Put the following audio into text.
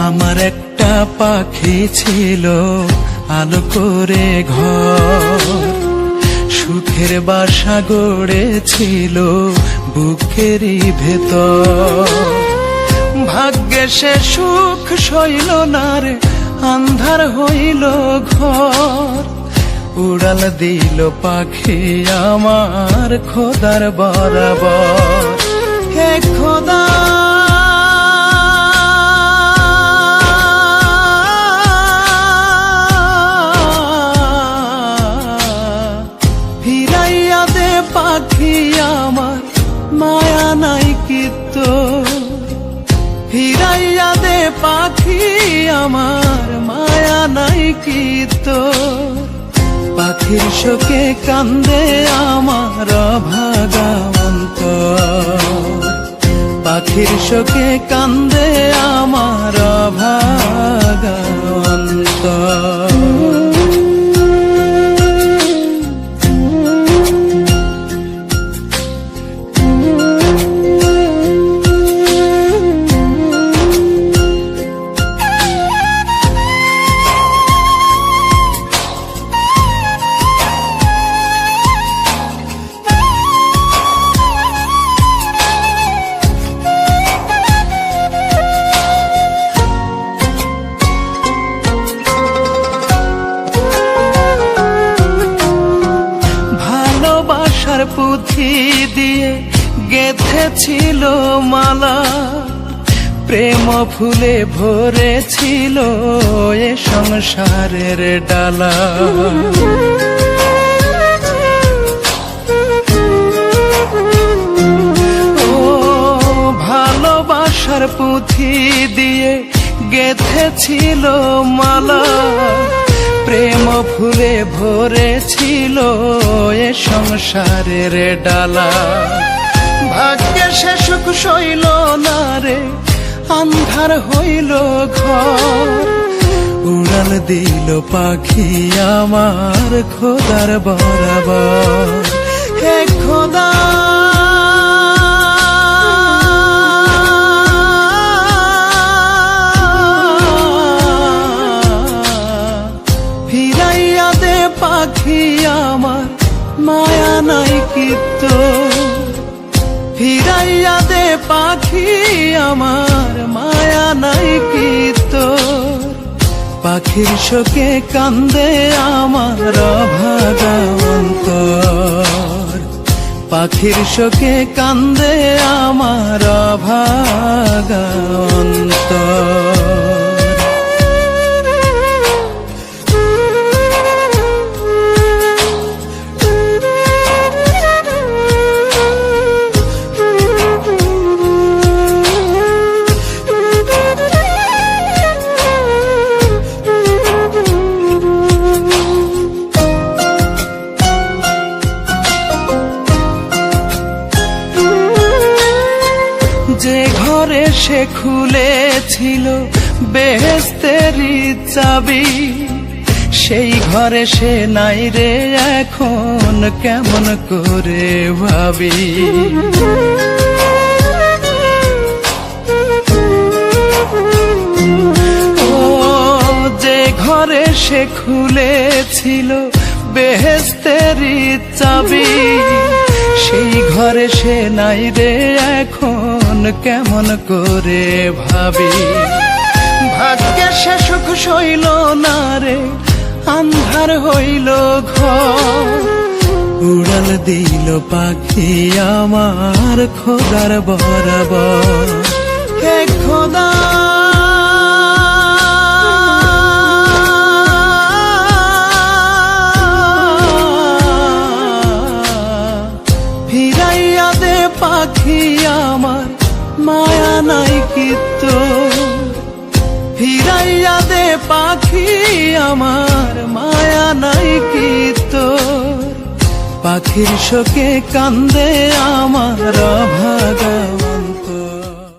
আমার একটা পাখি ছিল আলো করে ঘর, সুখের বাসা গড়েছিল বুকেরই ভেতর। ভাগ্যে সে সুখ সইল না রে, আন্ধার হইল ঘর। উড়াল দিল পাখি আমার খোদার বরাবর। হে খোদা ফিরাইয়া দে পাখি আমার, মায়া নাই কি তোর। ফিরাইয়া দে পাখি আমার, মায়া নাই কি তোর। পাখির শোকে কান্দে আমার অভাগা অন্তর। পাখির শোকে কান্দে আমার অভাগা অন্তর। পুঁথি দিয়ে গেঁথেছিল মালা, প্রেম ফুলে ভরেছিল এ সংসারের ডালা। ও ভালোবাসার পুঁথি দিয়ে গেঁথেছিল মালা, প্রেম ফুলে ভরেছিল এ সংসারের ডালা। ভাগ্যে সে সুখ সইল না রে, আন্ধার হইল ঘর। উড়াল দিল পাখি আমার খোদার বরাবর। হে খোদা ফিরাইয়া দে পাখি আমার, মায়া নাই কি তোর। ফিরাইয়া দে পাখি আমার, মায়া নাই কি তোর। পাখির শোকে কান্দে আমার অভাগা অন্তর। পাখির শোকে কান্দে আমার অভাগা অন্তর। যে ঘরে সে খুলেছিল বেহেশতেরই চাবি, সেই ঘরে সে নাই রে এখন কেমন করে ভাবি। ও যে ঘরে সে খুলেছিল বেহেশতেরই চাবি, সেই ঘরে সে নাই রে এখন কেমন করে ভাবি। ভাগ্যে সে সুখ সইল না রে, আন্ধার হইল ঘর। উড়াল দিল পাখি আমার খোদার বরাবর। হে খোদা ফিরাইয়া দে পাখি আমার, মায়া নাই কি তোর। ফিরাইয়া দে পাখি আমার, মায়া নাই কি তোর। পাখির শোকে কান্দে আমার অভাগা